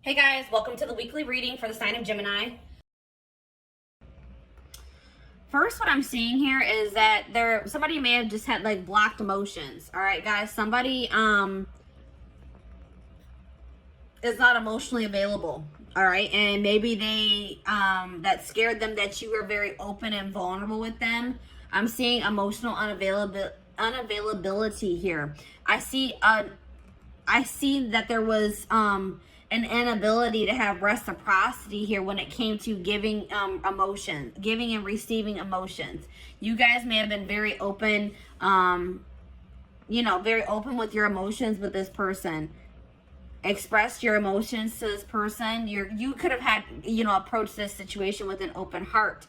Hey guys, welcome to the weekly reading for the sign of Gemini. First, what I'm seeing here is that somebody may have just had like blocked emotions. All right, guys, somebody is not emotionally available. All right, and maybe they that scared them that you were very open and vulnerable with them. I'm seeing emotional unavailability here. I see that there was an inability to have reciprocity here when it came to giving giving and receiving emotions. You guys may have been very open, very open with your emotions with this person. Expressed your emotions to this person. You could have had, approached this situation with an open heart.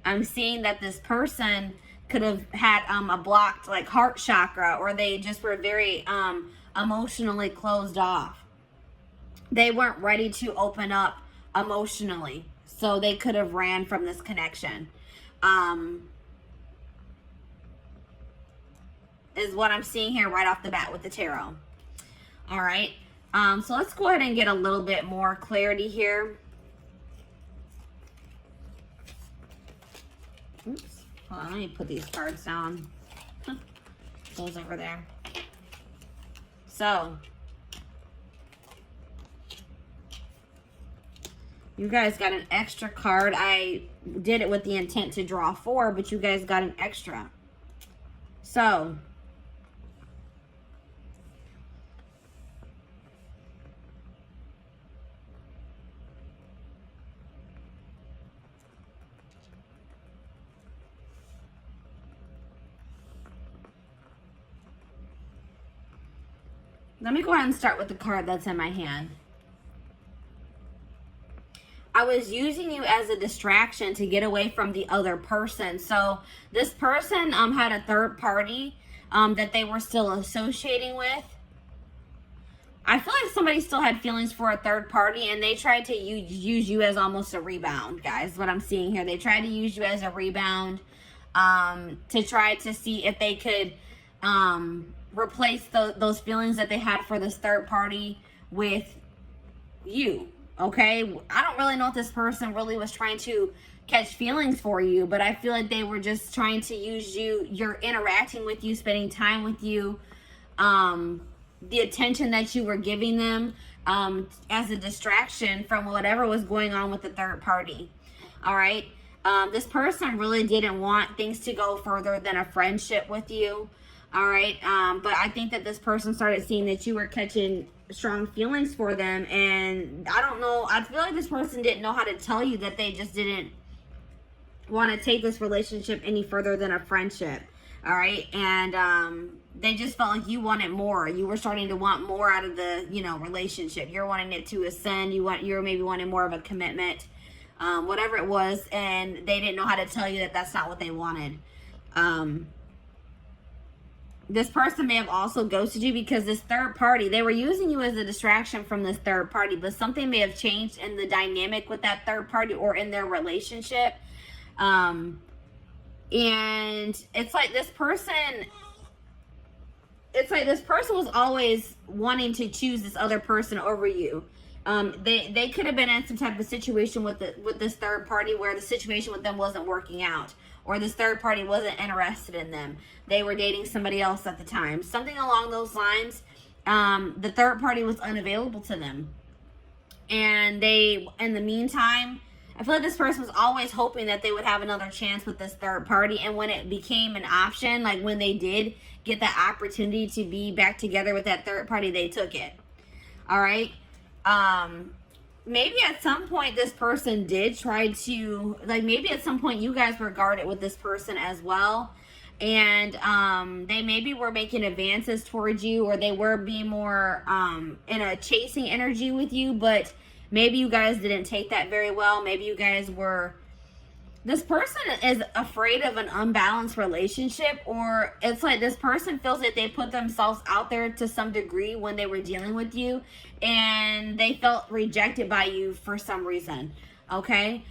I'm seeing that this person could have had a blocked like heart chakra, or they just were very emotionally closed off. They weren't ready to open up emotionally, so they could have ran from this connection. Is what I'm seeing here right off the bat with the tarot. All right. So let's go ahead and get a little bit more clarity here. Oops. Hold on, let me put these cards down. Those over there. So, you guys got an extra card. I did it with the intent to draw 4, but you guys got an extra. So, let me go ahead and start with the card that's in my hand. I was using you as a distraction to get away from the other person. So this person had a third party that they were still associating with. I feel like somebody still had feelings for a third party, and they tried to use you as almost a rebound, guys. What I'm seeing here, they tried to use you as a rebound to try to see if they could replace those feelings that they had for this third party with you. Okay, I don't really know if this person really was trying to catch feelings for you, but I feel like they were just trying to use you, you're interacting with you, spending time with you, the attention that you were giving them as a distraction from whatever was going on with the third party. All right, this person really didn't want things to go further than a friendship with you. All right, but I think that this person started seeing that you were catching strong feelings for them, and I don't know, I feel like this person didn't know how to tell you that they just didn't want to take this relationship any further than a friendship. All right, and they just felt like you wanted more. You were starting to want more out of the relationship. You're wanting it to ascend. You're maybe wanting more of a commitment, whatever it was, and they didn't know how to tell you that that's not what they wanted. This person may have also ghosted you because this third party, they were using you as a distraction from this third party, but something may have changed in the dynamic with that third party or in their relationship. And it's like this person was always wanting to choose this other person over you. They could have been in some type of situation with this third party where the situation with them wasn't working out, or this third party wasn't interested in them. They were dating somebody else at the time. Something along those lines. The third party was unavailable to them. And in the meantime, I feel like this person was always hoping that they would have another chance with this third party. And when it became an option, like when they did get that opportunity to be back together with that third party, they took it. All right. Maybe at some point this person did try to, maybe at some point you guys were guarded with this person as well. And they maybe were making advances towards you, or they were being more in a chasing energy with you, but maybe you guys didn't take that very well. Maybe you guys were, this person is afraid of an unbalanced relationship, or it's like this person feels that they put themselves out there to some degree when they were dealing with you, and they felt rejected by you for some reason. Okay.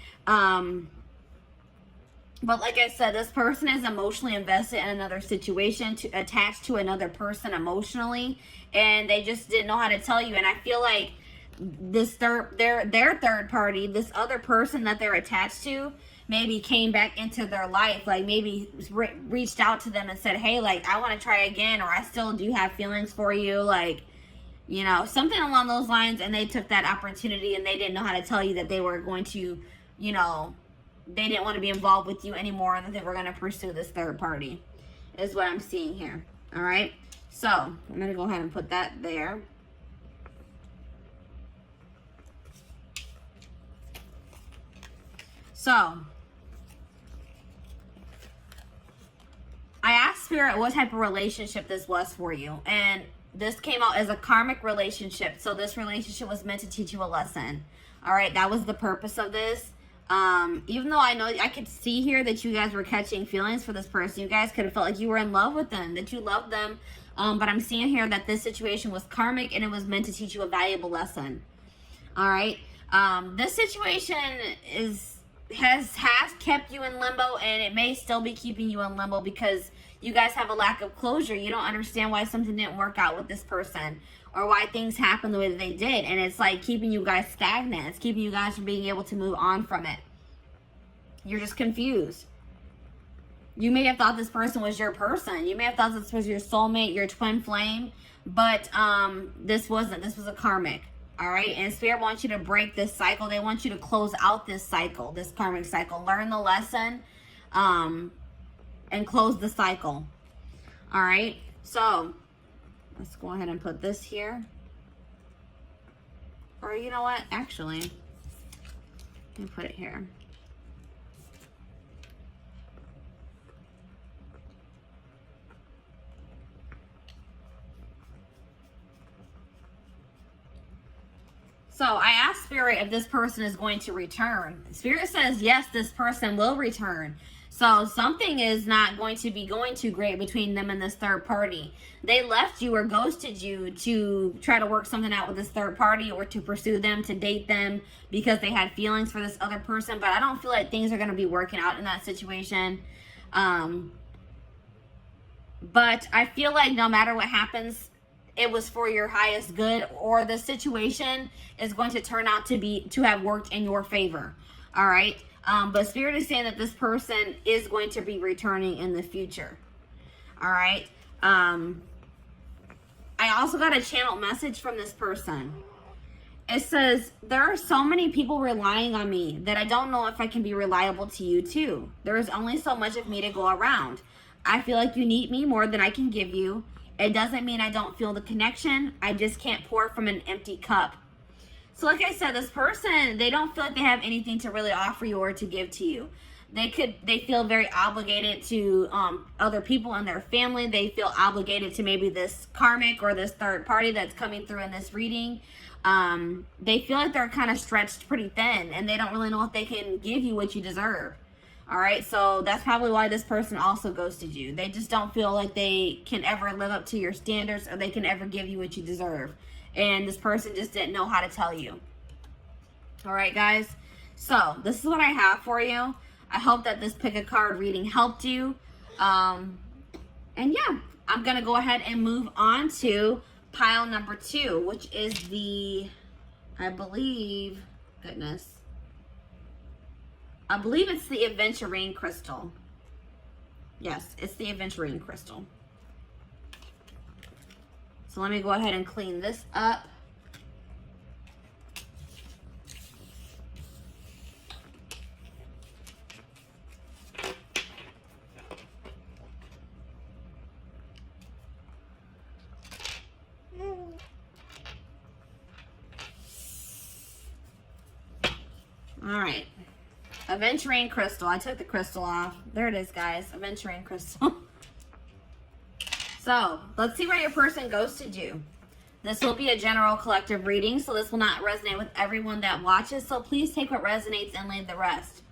But like I said, this person is emotionally invested in another situation, attached to another person emotionally, and they just didn't know how to tell you. And I feel like this their third party, this other person that they're attached to, maybe came back into their life, like maybe reached out to them and said, hey, like, I want to try again, or I still do have feelings for you, like, you know, something along those lines. And they took that opportunity and they didn't know how to tell you that they were going to, you know, they didn't want to be involved with you anymore, and that they were going to pursue this third party, is what I'm seeing here. All right, so I'm going to go ahead and put that there. So I asked Spirit what type of relationship this was for you, and this came out as a karmic relationship. So this relationship was meant to teach you a lesson. All right, that was the purpose of this. Even though I know I could see here that you guys were catching feelings for this person, you guys could have felt like you were in love with them, that you loved them. But I'm seeing here that this situation was karmic and it was meant to teach you a valuable lesson. All right. This situation has kept you in limbo, and it may still be keeping you in limbo because you guys have a lack of closure. You don't understand why something didn't work out with this person, or why things happened the way that they did. And it's like keeping you guys stagnant. It's keeping you guys from being able to move on from it. You're just confused. You may have thought this person was your person. You may have thought this was your soulmate, your twin flame, but this wasn't. This was a karmic. All right, and Spirit wants you to break this cycle. They want you to close out this cycle, this karmic cycle. Learn the lesson and close the cycle. All right, so let's go ahead and put this here. Or you know what? Actually, let me put it here. So I asked Spirit if this person is going to return. Spirit says, yes, this person will return. So something is not going to be going too great between them and this third party. They left you or ghosted you to try to work something out with this third party, or to pursue them, to date them, because they had feelings for this other person. But I don't feel like things are going to be working out in that situation. But I feel like no matter what happens, it was for your highest good, or the situation is going to turn out to have worked in your favor. All right. But Spirit is saying that this person is going to be returning in the future. All right. I also got a channel message from this person. It says, there are so many people relying on me that I don't know if I can be reliable to you too. There is only so much of me to go around. I feel like you need me more than I can give you. It doesn't mean I don't feel the connection. I just can't pour from an empty cup. So like I said, this person, they don't feel like they have anything to really offer you or to give to you. They feel very obligated to other people in their family. They feel obligated to maybe this karmic or this third party that's coming through in this reading. They feel like they're kind of stretched pretty thin, and they don't really know if they can give you what you deserve. All right, so that's probably why this person also ghosted you. They just don't feel like they can ever live up to your standards, or they can ever give you what you deserve. And this person just didn't know how to tell you. All right, guys. So this is what I have for you. I hope that this pick a card reading helped you. And yeah, I'm going to go ahead and move on to pile number 2, which is the, I believe it's the aventurine crystal. Yes, it's the aventurine crystal. So let me go ahead and clean this up. All right. Aventurine crystal. I took the crystal off. There it is, guys. Aventurine crystal. So, let's see where your person ghosted you. This will be a general collective reading, so this will not resonate with everyone that watches. So please take what resonates and leave the rest.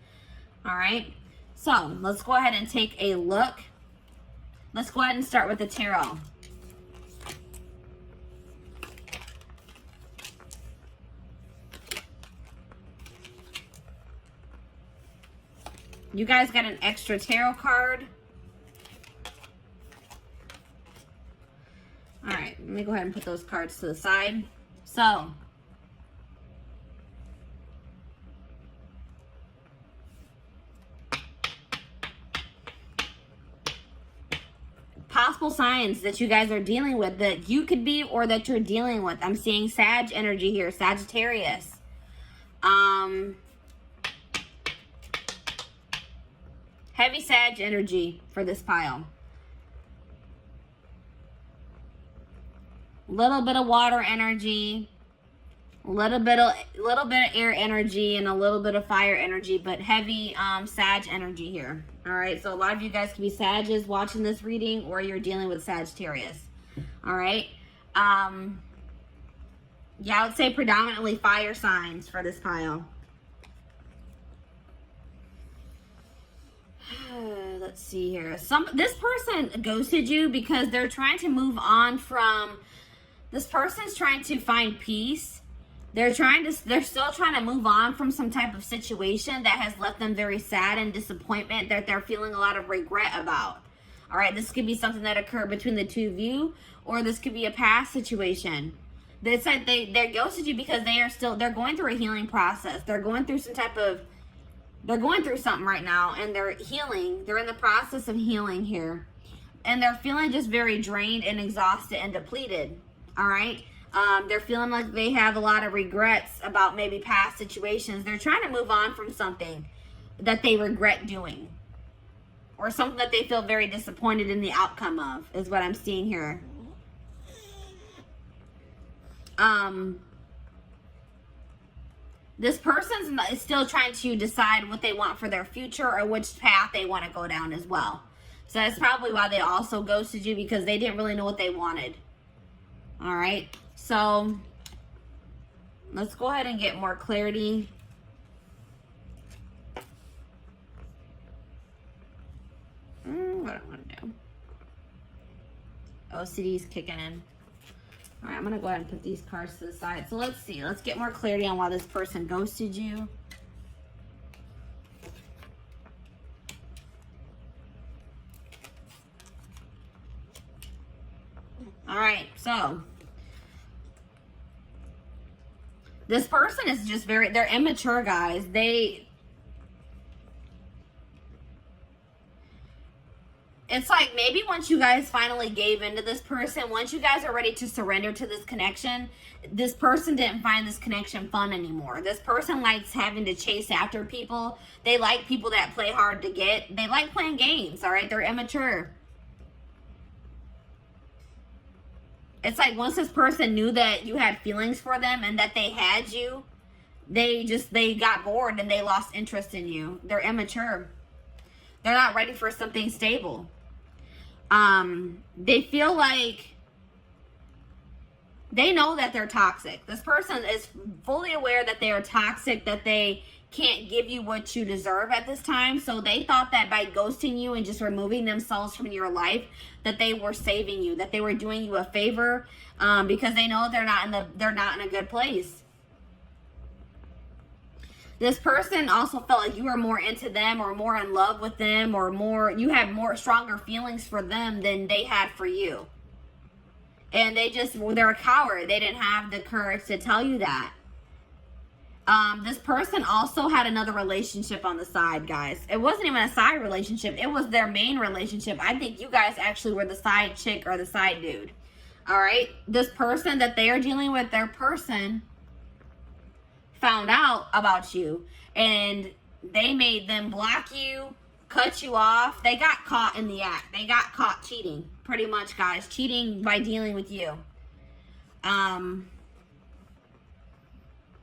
All right? So, let's go ahead and take a look. Let's go ahead and start with the tarot. You guys got an extra tarot card. All right, let me go ahead and put those cards to the side. So, possible signs that you guys are dealing with, that you could be or that you're dealing with. I'm seeing Sag energy here, Sagittarius. Heavy Sag energy for this pile. Little bit of water energy, little bit of air energy, and a little bit of fire energy, but heavy Sag energy here. All right, so a lot of you guys could be Sages watching this reading, or you're dealing with Sagittarius. All right. Yeah, I would say predominantly fire signs for this pile. Let's see here. This person ghosted you because they're trying to move on from. This person's trying to find peace. They're still trying to move on from some type of situation that has left them very sad and disappointment, that they're feeling a lot of regret about. All right, this could be something that occurred between the two of you, or this could be a past situation. It's like they're ghosted you because they're going through a healing process. They're going through they're going through something right now, and they're healing. They're in the process of healing here. And they're feeling just very drained and exhausted and depleted. All right. They're feeling like they have a lot of regrets about maybe past situations. They're trying to move on from something that they regret doing, or something that they feel very disappointed in the outcome of, is what I'm seeing here. This person is still trying to decide what they want for their future, or which path they want to go down as well. So that's probably why they also ghosted you, because they didn't really know what they wanted. All right, so let's go ahead and get more clarity. What do I want to do? OCD is kicking in. All right, I'm going to go ahead and put these cards to the side. So let's see. Let's get more clarity on why this person ghosted you. All right, so this person is just they're immature, guys. It's like maybe once you guys finally gave into this person, once you guys are ready to surrender to this connection, this person didn't find this connection fun anymore. This person likes having to chase after people. They like people that play hard to get. They like playing games, all right? They're immature. It's like once this person knew that you had feelings for them and that they had you, they got bored and they lost interest in you. They're immature. They're not ready for something stable. They feel like they know that they're toxic. This person is fully aware that they are toxic, that they can't give you what you deserve at this time. So they thought that by ghosting you and just removing themselves from your life, that they were saving you, that they were doing you a favor, because they know they're not in a good place. This person also felt like you were more into them, or more in love with them, or you had stronger feelings for them than they had for you. And they're a coward. They didn't have the courage to tell you that. This person also had another relationship on the side, guys. It wasn't even a side relationship. It was their main relationship. I think you guys actually were the side chick or the side dude. All right? This person that they are dealing with, their person found out about you, and they made them block you, cut you off. They got caught in the act. They got caught cheating, pretty much, guys. Cheating by dealing with you.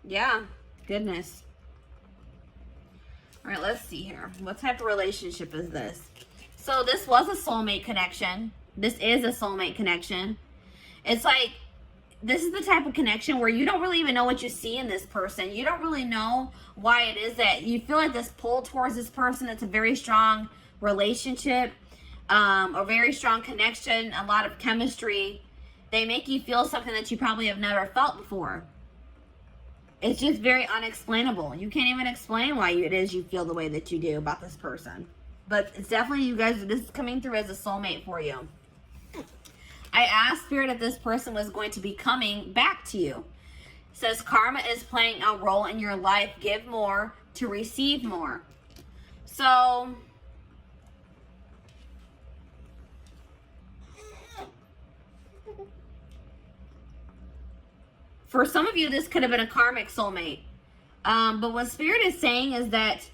Yeah. Goodness. All right, let's see here. What type of relationship is this? So this was a soulmate connection. This is a soulmate connection. It's like, this is the type of connection where you don't really even know what you see in this person. You don't really know why it is that you feel like this pull towards this person. It's a very strong relationship, a very strong connection, a lot of chemistry. They make you feel something that you probably have never felt before. It's just very unexplainable. You can't even explain why it is you feel the way that you do about this person. But it's definitely, you guys, this is coming through as a soulmate for you. I asked Spirit if this person was going to be coming back to you. It says karma is playing a role in your life. Give more to receive more. So For some of you, this could have been a karmic soulmate. But what Spirit is saying is that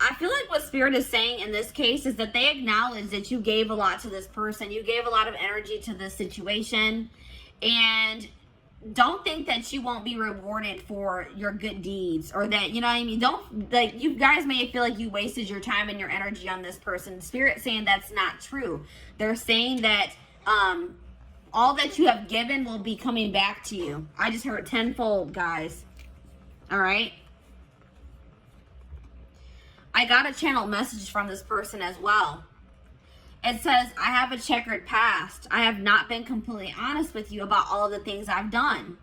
I feel like what Spirit is saying in this case is that they acknowledge that you gave a lot to this person. You gave a lot of energy to this situation. And don't think that you won't be rewarded for your good deeds, or that, you know what I mean? Don't, like, you guys may feel like you wasted your time and your energy on this person. Spirit saying that's not true. They're saying that all that you have given will be coming back to you. I just heard tenfold, guys. All right. I got a channeled message from this person as well. It says, I have a checkered past. I have not been completely honest with you about all of the things I've done.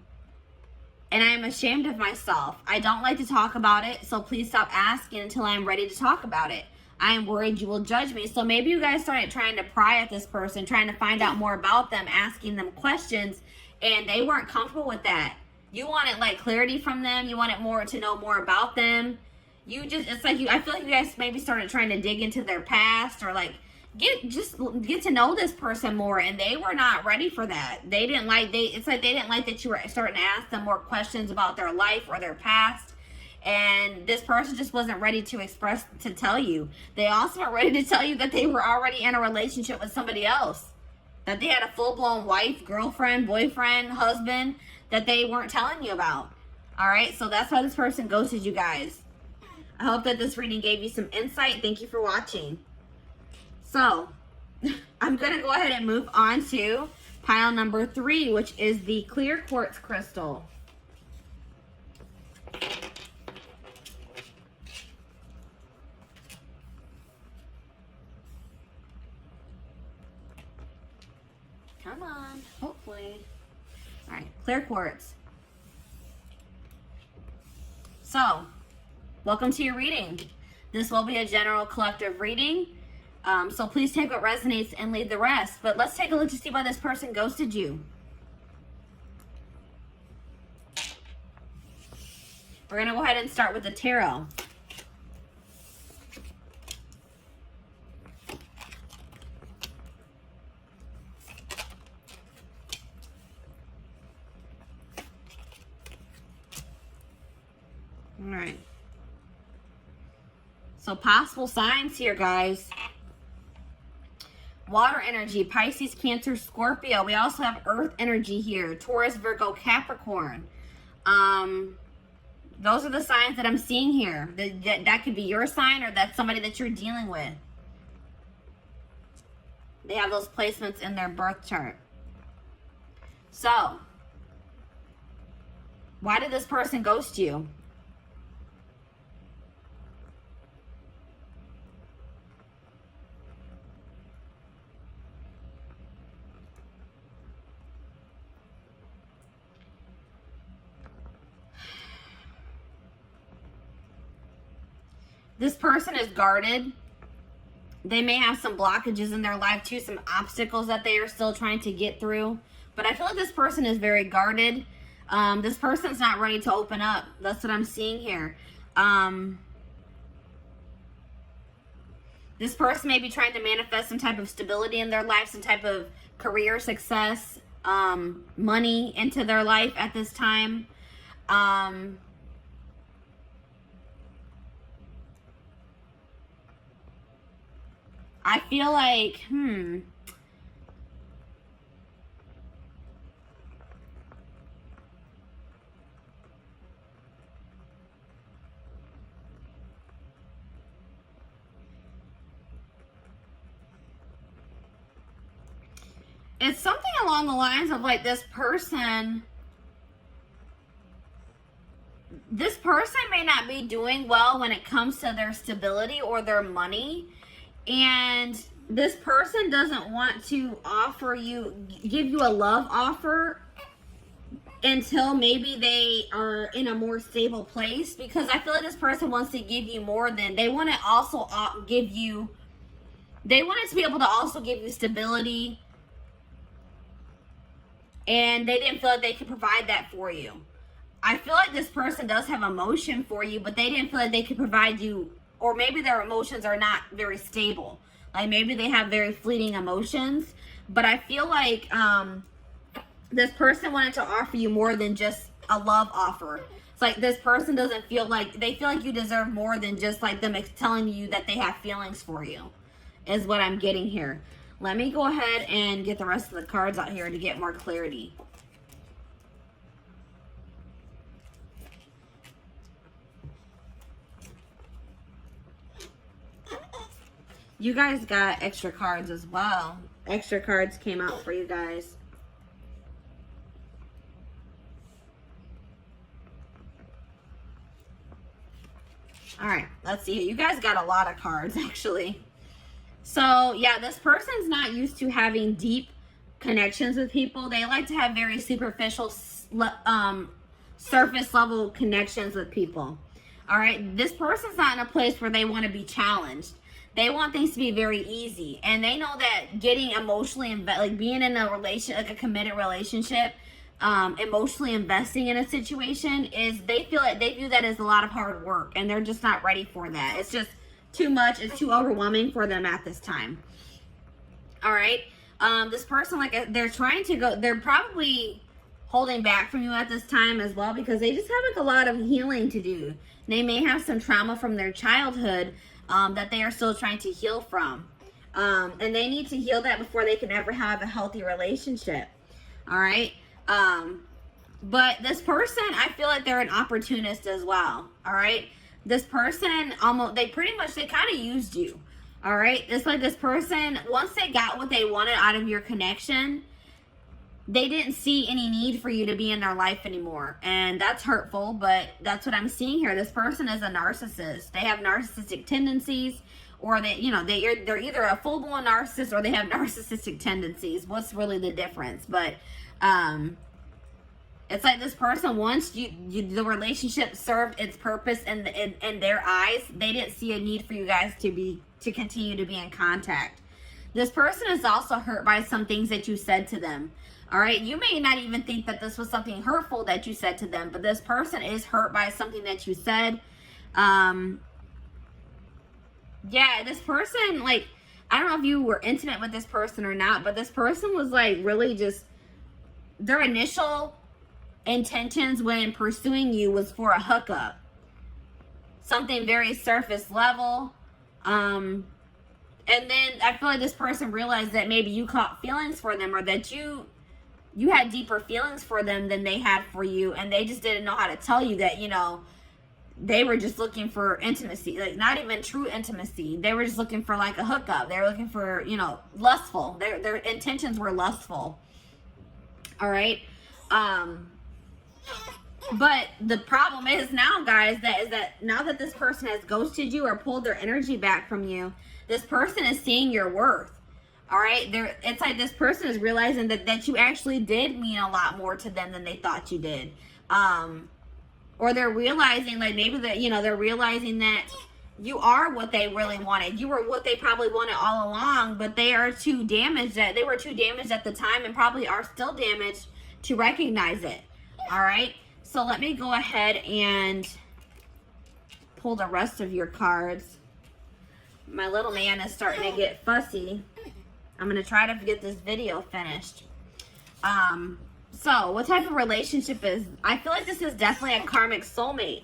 And I am ashamed of myself. I don't like to talk about it, so please stop asking until I am ready to talk about it. I am worried you will judge me. So maybe you guys started trying to pry at this person, trying to find out more about them, asking them questions, and they weren't comfortable with that. You wanted like clarity from them. You wanted more to know more about them. You just, it's like I feel like you guys maybe started trying to dig into their past, or like get to know this person more, and they were not ready for that. They didn't like, it's like they didn't like that you were starting to ask them more questions about their life or their past. And this person just wasn't ready to tell you. They also weren't ready to tell you that they were already in a relationship with somebody else. That they had a full-blown wife, girlfriend, boyfriend, husband that they weren't telling you about. All right, so that's why this person ghosted you guys. I hope that this reading gave you some insight. Thank you for watching. So, I'm going to go ahead and move on to pile number 3, which is the clear quartz crystal. Come on, hopefully. All right, clear quartz. So, welcome to your reading. This will be a general collective reading. So please take what resonates and leave the rest. But let's take a look to see why this person ghosted you. We're going to go ahead and start with the tarot. All right. So possible signs here, guys. Water energy, Pisces, Cancer, Scorpio. We also have earth energy here. Taurus, Virgo, Capricorn. Those are the signs that I'm seeing here. That could be your sign, or that's somebody that you're dealing with. They have those placements in their birth chart. So, why did this person ghost you? This person is guarded. They may have some blockages in their life too, some obstacles that they are still trying to get through. But I feel like this person is very guarded. This person's not ready to open up. That's what I'm seeing here. This person may be trying to manifest some type of stability in their life, some type of career success, money into their life at this time. I feel like, it's something along the lines of like this person may not be doing well when it comes to their stability or their money. And this person doesn't want to give you a love offer until maybe they are in a more stable place. Because I feel like this person wants to give you more than, they want to also give you, they wanted to be able to also give you stability. And they didn't feel like they could provide that for you. I feel like this person does have emotion for you, but they didn't feel like they could provide you, or maybe their emotions are not very stable. Like maybe they have very fleeting emotions, but I feel like this person wanted to offer you more than just a love offer. It's like this person doesn't feel like, they feel like you deserve more than just like them telling you that they have feelings for you, is what I'm getting here. Let me go ahead and get the rest of the cards out here to get more clarity. You guys got extra cards as well. Extra cards came out for you guys. All right, let's see. You guys got a lot of cards, actually. So, yeah, this person's not used to having deep connections with people. They like to have very superficial, surface level connections with people. All right, this person's not in a place where they want to be challenged. They want things to be very easy, and they know that getting emotionally like being in a like a committed relationship, emotionally investing in a situation is, they feel like they view that as a lot of hard work, and they're just not ready for that. It's just too much. It's too overwhelming for them at this time. All right, this person, like, they're trying to go. They're probably holding back from you at this time as well, because they just have like a lot of healing to do. They may have some trauma from their childhood that they are still trying to heal from. And they need to heal that before they can ever have a healthy relationship. All right. But this person, I feel like they're an opportunist as well. All right. This person they kind of used you. All right. It's like this person, once they got what they wanted out of your connection, they didn't see any need for you to be in their life anymore. And that's hurtful, but that's what I'm seeing here. This person is a narcissist. They have narcissistic tendencies, or they're either a full-blown narcissist or they have narcissistic tendencies. What's really the difference? But it's like this person, once the relationship served its purpose in their eyes, they didn't see a need for you guys to continue to be in contact. This person is also hurt by some things that you said to them. All right, you may not even think that this was something hurtful that you said to them, but this person is hurt by something that you said. Yeah, this person, like, I don't know if you were intimate with this person or not, but this person was like really just, their initial intentions when pursuing you was for a hookup. Something very surface level. And then I feel like this person realized that maybe you caught feelings for them, or that you had deeper feelings for them than they had for you, and they just didn't know how to tell you that, they were just looking for intimacy, like not even true intimacy. They were just looking for like a hookup. They were looking for, lustful. Their intentions were lustful. All right. But the problem is now, guys, that now that this person has ghosted you or pulled their energy back from you, this person is seeing your worth. All right, it's like this person is realizing that you actually did mean a lot more to them than they thought you did. Or they're realizing, like, maybe that, they're realizing that you are what they really wanted. You were what they probably wanted all along, but they were too damaged at the time, and probably are still damaged to recognize it. All right, so let me go ahead and pull the rest of your cards. My little man is starting to get fussy. I'm going to try to get this video finished. So what type of relationship I feel like this is definitely a karmic soulmate.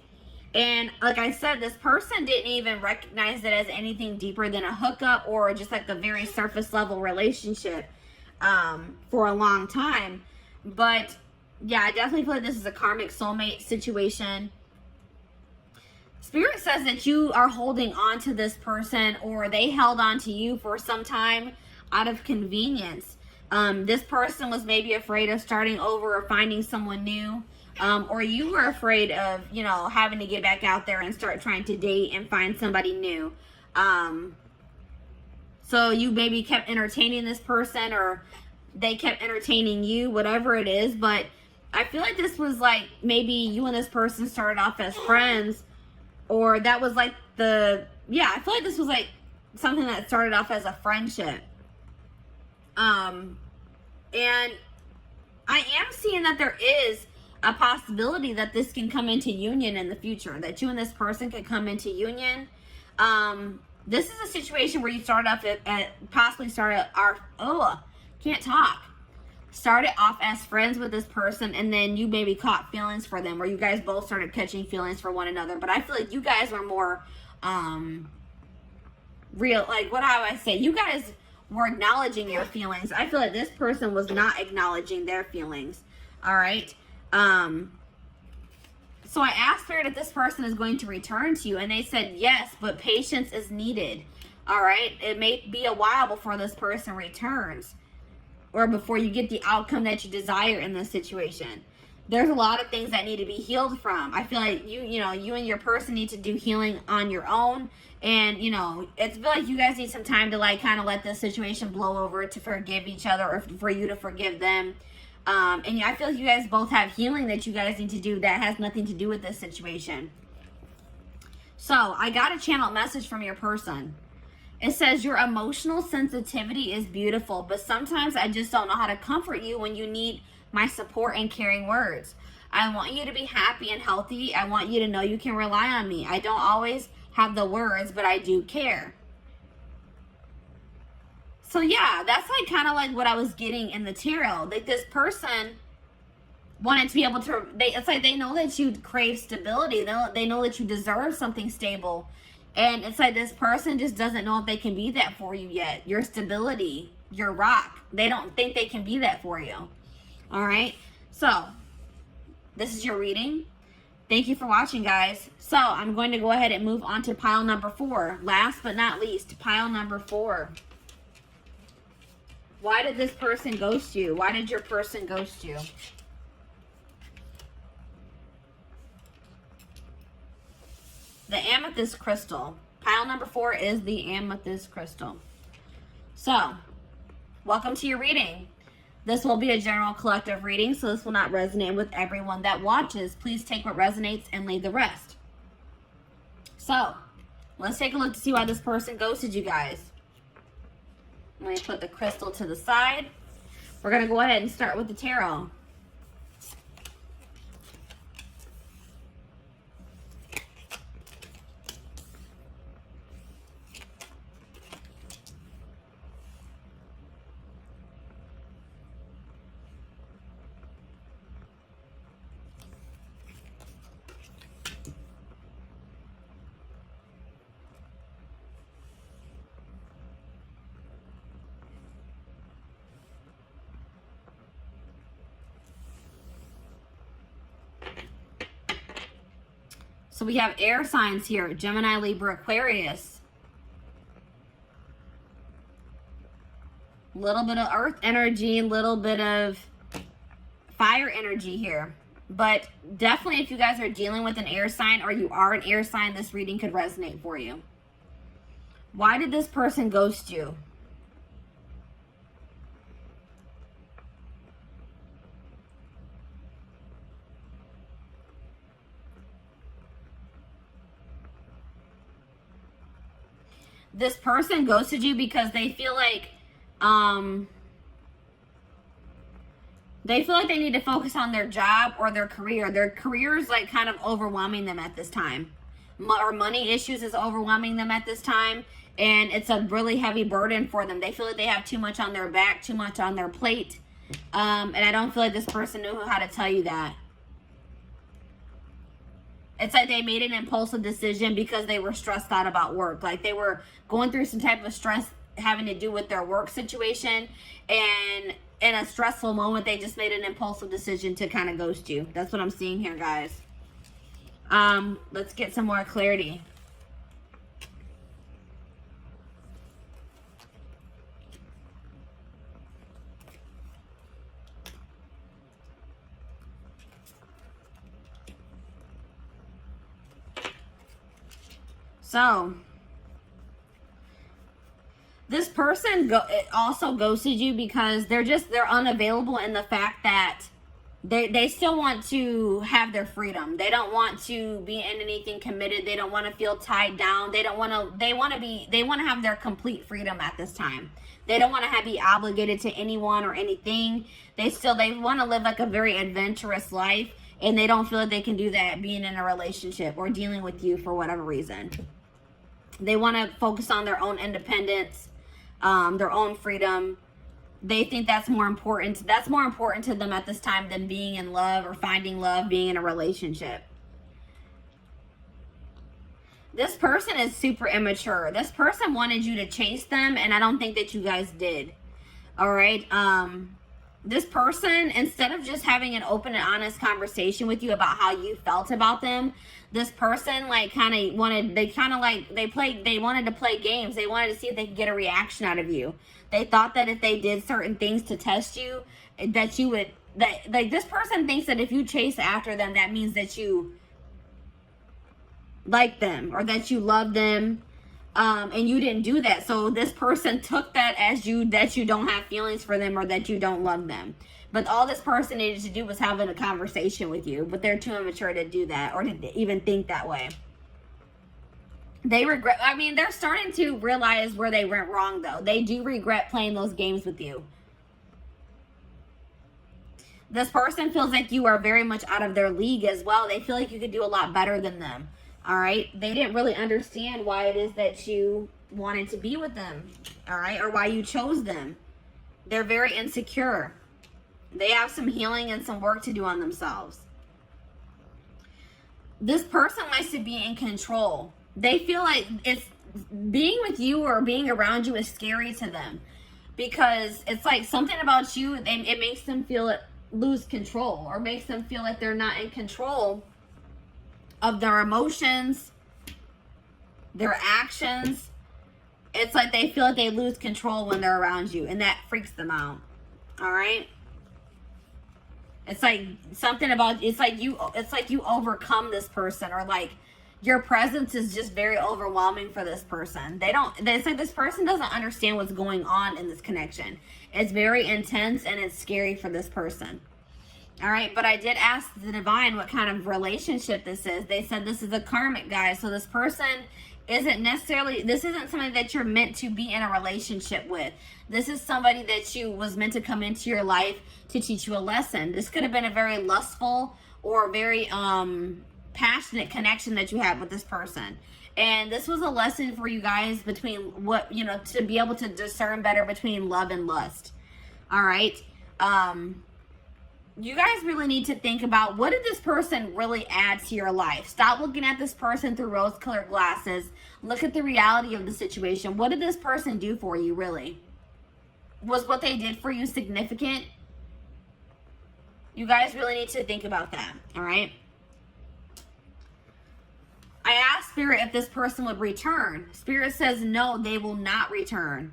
And like I said, this person didn't even recognize it as anything deeper than a hookup or just like a very surface level relationship for a long time. But yeah, I definitely feel like this is a karmic soulmate situation. Spirit says that you are holding on to this person, or they held on to you for some time out of convenience. This person was maybe afraid of starting over or finding someone new, or you were afraid of, having to get back out there and start trying to date and find somebody new. So you maybe kept entertaining this person, or they kept entertaining you, whatever it is. But I feel like this was like, maybe you and this person started off as friends, or that was like I feel like this was like something that started off as a friendship. And I am seeing that there is a possibility that this can come into union in the future, that you and this person could come into union. This is a situation where you started off possibly started started off as friends with this person, and then you maybe caught feelings for them, or you guys both started catching feelings for one another. But I feel like you guys were more real, like, what do I say? You guys were acknowledging your feelings. I feel like this person was not acknowledging their feelings. All right. So I asked Spirit if this person is going to return to you, and they said yes, but patience is needed. All right. It may be a while before this person returns, or before you get the outcome that you desire in this situation. There's a lot of things that need to be healed from. I feel like you and your person need to do healing on your own. And, it's feel like you guys need some time to, like, kind of let this situation blow over, to forgive each other, or for you to forgive them. And I feel like you guys both have healing that you guys need to do that has nothing to do with this situation. So I got a channel message from your person. It says, your emotional sensitivity is beautiful, but sometimes I just don't know how to comfort you when you need my support and caring words. I want you to be happy and healthy. I want you to know you can rely on me. I don't always have the words, but I do care. So yeah, that's like kind of like what I was getting in the tarot. Like, this person wanted to be able to, it's like they know that you crave stability. They know that you deserve something stable. And it's like this person just doesn't know if they can be that for you yet. Your stability, your rock. They don't think they can be that for you. All right. So this is your reading. Thank you for watching, guys. So I'm going to go ahead and move on to pile number 4. Last but not least, pile number 4. Why did this person ghost you? Why did your person ghost you? The amethyst crystal. Pile number 4 is the amethyst crystal. So, welcome to your reading. This will be a general collective reading, so this will not resonate with everyone that watches. Please take what resonates and leave the rest. So, let's take a look to see why this person ghosted you guys. Let me put the crystal to the side. We're going to go ahead and start with the tarot. So we have air signs here: Gemini, Libra, Aquarius. Little bit of earth energy, a little bit of fire energy here. But definitely if you guys are dealing with an air sign, or you are an air sign, this reading could resonate for you. Why did this person ghost you? This person ghosted you because they feel like they need to focus on their job or their career. Their career is like kind of overwhelming them at this time. Or money issues is overwhelming them at this time. And it's a really heavy burden for them. They feel like they have too much on their back, too much on their plate. And I don't feel like this person knew how to tell you that. It's like they made an impulsive decision because they were stressed out about work. Like they were going through some type of stress having to do with their work situation. And in a stressful moment, they just made an impulsive decision to kind of ghost you. That's what I'm seeing here, guys. Let's get some more clarity. So, this person also ghosted you because they're unavailable in the fact that they still want to have their freedom. They don't want to be in anything committed. They don't want to feel tied down. They want to have their complete freedom at this time. They don't want to be obligated to anyone or anything. They want to live like a very adventurous life, and they don't feel like they can do that being in a relationship or dealing with you for whatever reason. They want to focus on their own independence, their own freedom. They think that's more important. That's more important to them at this time than being in love or finding love, being in a relationship. This person is super immature. This person wanted you to chase them, and I don't think that you guys did. All right. This person, instead of just having an open and honest conversation with you about how you felt about them, this person like kind of wanted, they wanted to play games. They wanted to see if they could get a reaction out of you. They thought that if they did certain things to test you, that you would, like this person thinks that if you chase after them, that means that you like them or that you love them. And you didn't do that. So this person took that as that you don't have feelings for them or that you don't love them. But all this person needed to do was having a conversation with you. But they're too immature to do that or to even think that way. They regret, I mean, they're starting to realize where they went wrong though. They do regret playing those games with you. This person feels like you are very much out of their league as well. They feel like you could do a lot better than them. All right. They didn't really understand why it is that you wanted to be with them. All right. Or why you chose them. They're very insecure. They have some healing and some work to do on themselves. This person likes to be in control. They feel like it's being with you or being around you is scary to them because it's like something about you and it makes them feel lose control or makes them feel like they're not in control of their emotions, their actions. It's like they feel like they lose control when they're around you, and that freaks them out. All right? It's like something about, it's like you overcome this person, or like your presence is just very overwhelming for this person. It's like this person doesn't understand what's going on in this connection. It's very intense and it's scary for this person. All right, but I did ask the divine what kind of relationship this is. They said this is a karmic, guys. So this person isn't somebody that you're meant to be in a relationship with. This is somebody that was meant to come into your life to teach you a lesson. This could have been a very lustful or very passionate connection that you had with this person. And this was a lesson for you guys between to be able to discern better between love and lust. All right. You guys really need to think about, what did this person really add to your life? Stop looking at this person through rose-colored glasses. Look at the reality of the situation. What did this person do for you, really? Was what they did for you significant? You guys really need to think about that, all right? I asked Spirit if this person would return. Spirit says no, they will not return.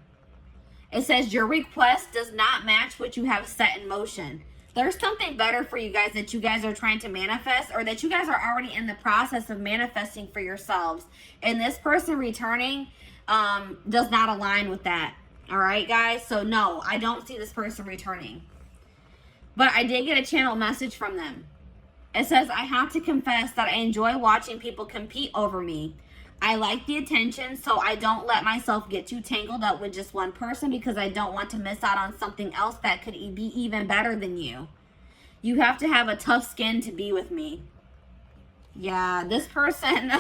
It says your request does not match what you have set in motion. There's something better for you guys that you guys are trying to manifest, or that you guys are already in the process of manifesting for yourselves. And this person returning does not align with that. All right, guys? So no, I don't see this person returning. But I did get a channel message from them. It says, I have to confess that I enjoy watching people compete over me. I like the attention, so I don't let myself get too tangled up with just one person because I don't want to miss out on something else that could be even better than you. You have to have a tough skin to be with me. Yeah, this person,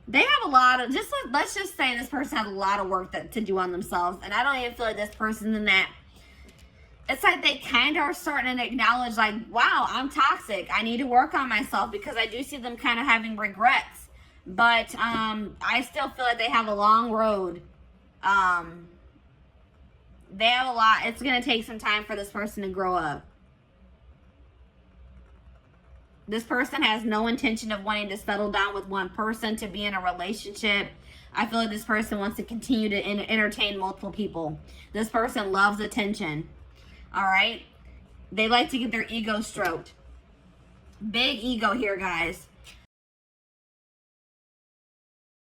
they have a lot of, let's just say this person has a lot of work to do on themselves. And I don't even feel like this person in that. It's like they kind of are starting to acknowledge, like, wow, I'm toxic. I need to work on myself, because I do see them kind of having regrets. But I still feel like they have a long road. They have a lot. It's going to take some time for this person to grow up. This person has no intention of wanting to settle down with one person, to be in a relationship. I feel like this person wants to continue to entertain multiple people. This person loves attention. All right? They like to get their ego stroked. Big ego here, guys.